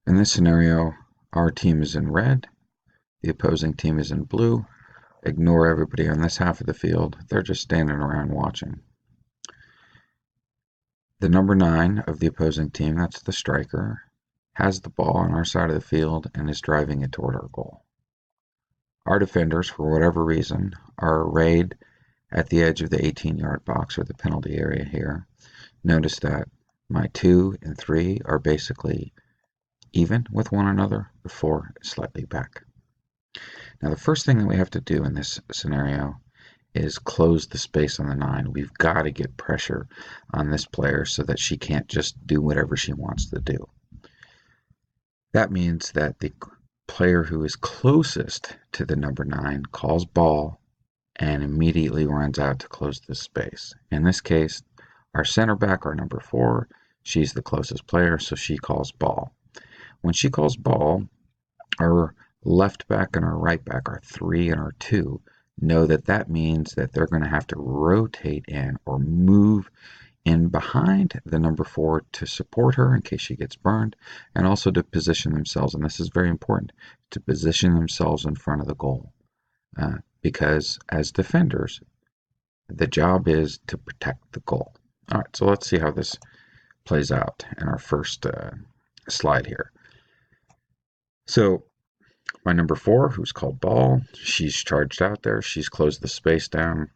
In this scenario, our team is in red, the opposing team is in blue. Ignore everybody on this half of the field. They're just standing around watching. The number 9 of the opposing team, that's the striker, has the ball on our side of the field and is driving it toward our goal. Our defenders, for whatever reason, are arrayed at the edge of the 18-yard box or the penalty area here. Notice that my 2 and 3 are basically even with one another. The 4 is slightly back. Now the first thing that we have to do in this scenario is close the space on the 9. We've got to get pressure on this player so that she can't just do whatever she wants to do. That means that the player who is closest to the number 9 calls ball and immediately runs out to close the space. In this case, our center back, our number 4, she's the closest player, so she calls ball. When she calls ball, our left back and our right back, our 3 and our 2, know that that means that they're going to have to rotate in or move in behind the number 4 to support her in case she gets burned, and also to position themselves, and this is very important, to position themselves in front of the goal. Because as defenders, the job is to protect the goal. All right, so let's see how this plays out in our first slide here. So my number 4, who's called ball, she's charged out there. She's closed the space down,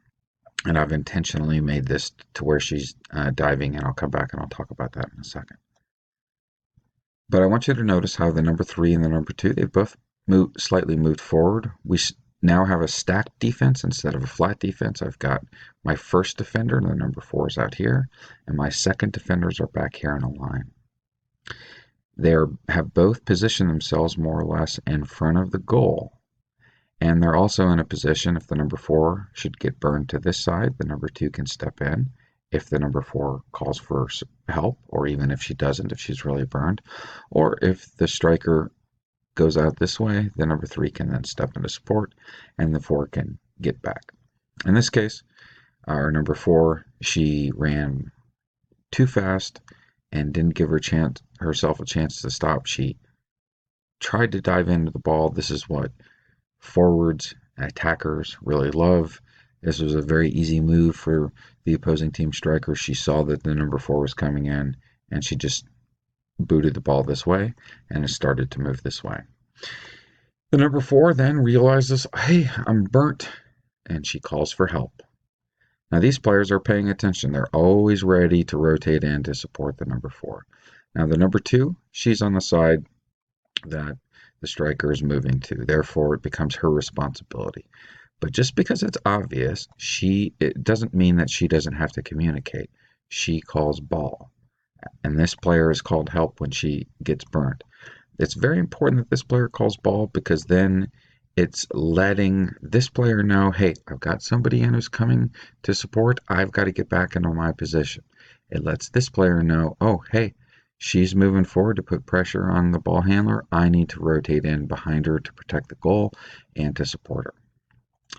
and I've intentionally made this to where she's diving, and I'll come back and I'll talk about that in a second. But I want you to notice how the number 3 and the number 2, they've both slightly moved forward. We now have a stacked defense instead of a flat defense. I've got my first defender, and the number 4 is out here, and my second defenders are back here in a line. They have both positioned themselves more or less in front of the goal. And they're also in a position, if the number 4 should get burned to this side, the number 2 can step in. If the number 4 calls for help, or even if she doesn't, if she's really burned, or if the striker goes out this way, the number 3 can then step into support, and the 4 can get back. In this case, our number 4, she ran too fast and didn't give herself a chance to stop. She tried to dive into the ball. This is what forwards, attackers really love. This was a very easy move for the opposing team striker. She saw that the number 4 was coming in, and she just booted the ball this way, and it started to move this way. The number 4 then realizes, hey, I'm burnt, and she calls for help. Now these players are paying attention. They're always ready to rotate in to support the number 4. Now the number 2, she's on the side that the striker is moving to. Therefore, it becomes her responsibility. But just because it's obvious, it doesn't mean that she doesn't have to communicate. She calls ball. And this player is called help when she gets burnt. It's very important that this player calls ball, because then it's letting this player know, hey, I've got somebody in who's coming to support. I've got to get back into my position. It lets this player know, oh, hey, she's moving forward to put pressure on the ball handler. I need to rotate in behind her to protect the goal and to support her.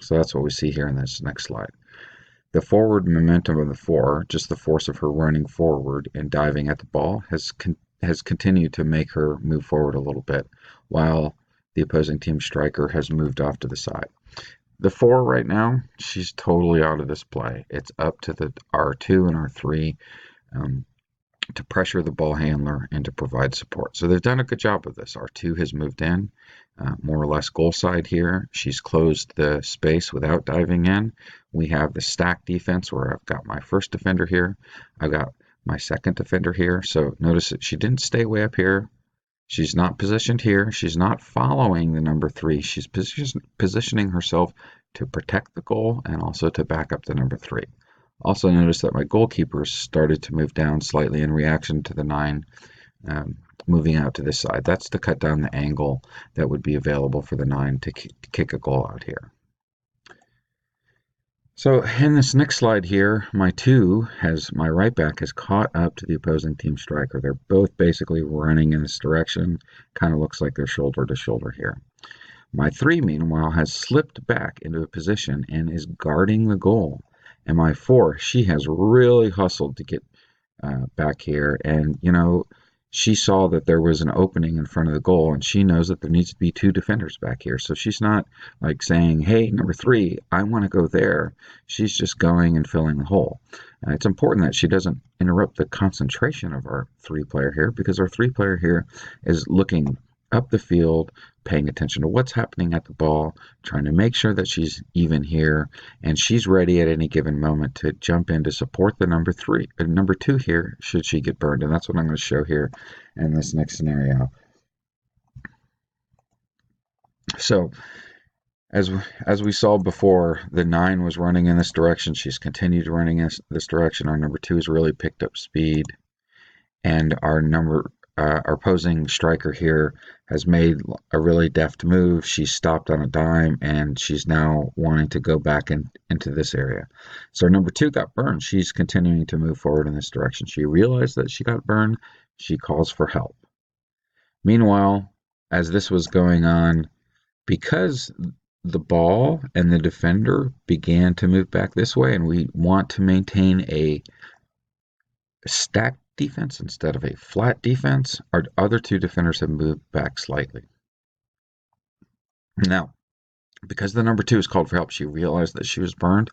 So that's what we see here in this next slide. The forward momentum of the 4, just the force of her running forward and diving at the ball, has continued to make her move forward a little bit, while the opposing team striker has moved off to the side. The 4 right now, she's totally out of this play. It's up to the R2 and R3 to pressure the ball handler and to provide support. So they've done a good job of this. R2 has moved in, more or less goal side here. She's closed the space without diving in. We have the stack defense where I've got my first defender here. I've got my second defender here. So notice that she didn't stay way up here. She's not positioned here. She's not following the number 3. She's positioning herself to protect the goal and also to back up the number 3. Also notice that my goalkeeper started to move down slightly in reaction to the 9 moving out to this side. That's to cut down the angle that would be available for the 9 to kick a goal out here. So in this next slide here, my right back has caught up to the opposing team striker. They're both basically running in this direction. Kind of looks like they're shoulder to shoulder here. My 3, meanwhile, has slipped back into a position and is guarding the goal. And my 4, she has really hustled to get back here. And, she saw that there was an opening in front of the goal, and she knows that there needs to be two defenders back here. So she's not like saying, hey, number 3, I want to go there. She's just going and filling the hole. It's important that she doesn't interrupt the concentration of our 3-player here, because our 3-player here is looking up the field, paying attention to what's happening at the ball, trying to make sure that she's even here, and she's ready at any given moment to jump in to support the number 2 here, should she get burned. And that's what I'm going to show here in this next scenario. So as we saw before, the 9 was running in this direction. She's continued running in this direction. Our number 2 has really picked up speed, and our opposing striker here has made a really deft move. She's stopped on a dime, and she's now wanting to go back into this area. So our number 2 got burned. She's continuing to move forward in this direction. She realized that she got burned. She calls for help. Meanwhile, as this was going on, because the ball and the defender began to move back this way, and we want to maintain a stacked defense instead of a flat defense, our other 2 defenders have moved back slightly. Now, because the number 2 is called for help, she realized that she was burned.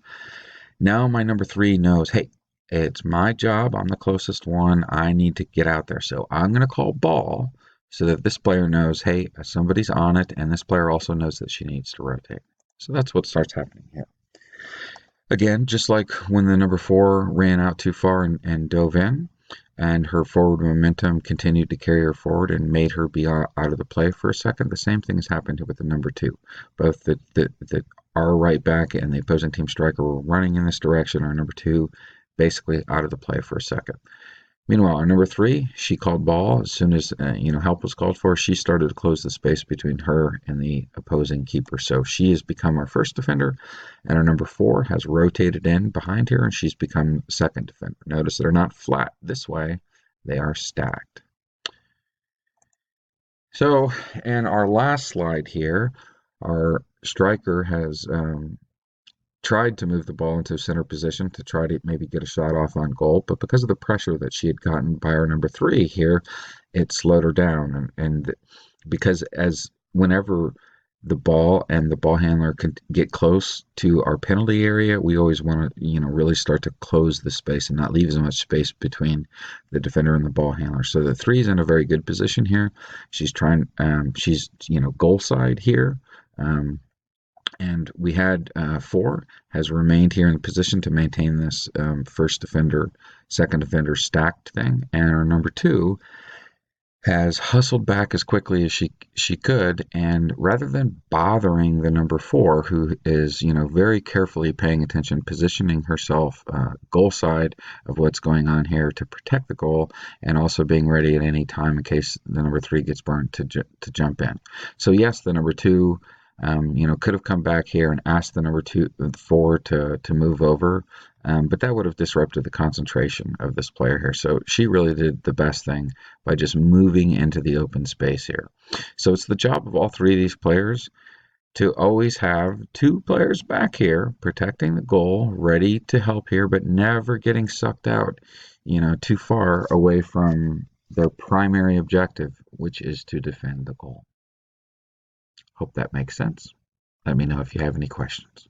Now my number 3 knows, hey, it's my job. I'm the closest one. I need to get out there. So I'm going to call ball so that this player knows, hey, somebody's on it, and this player also knows that she needs to rotate. So that's what starts happening here. Again, just like when the number 4 ran out too far and dove in, and her forward momentum continued to carry her forward and made her be out of the play for a second, the same thing has happened with the number 2. Both our right back and the opposing team striker were running in this direction. Our number 2 basically out of the play for a second. Meanwhile, our number 3, she called ball. As soon as help was called for, she started to close the space between her and the opposing keeper. So she has become our first defender, and our number 4 has rotated in behind her, and she's become second defender. Notice they're not flat this way, they are stacked. So, in our last slide here, our striker has tried to move the ball into center position to try to maybe get a shot off on goal, but because of the pressure that she had gotten by our number 3 here, it slowed her down. And because whenever the ball and the ball handler can get close to our penalty area, we always want to really start to close the space and not leave as much space between the defender and the ball handler. So the 3 is in a very good position here. She's trying, she's goal side here. And we had 4 has remained here in position to maintain this first defender, second defender stacked thing. And our number 2 has hustled back as quickly as she could. And rather than bothering the number 4, who is, very carefully paying attention, positioning herself goal side of what's going on here to protect the goal, and also being ready at any time in case the number 3 gets burned to jump in. So yes, the number 2 could have come back here and asked the number 4 to move over, but that would have disrupted the concentration of this player here. So she really did the best thing by just moving into the open space here. So it's the job of all 3 of these players to always have 2 players back here protecting the goal, ready to help here, but never getting sucked out, too far away from their primary objective, which is to defend the goal. Hope that makes sense. Let me know if you have any questions.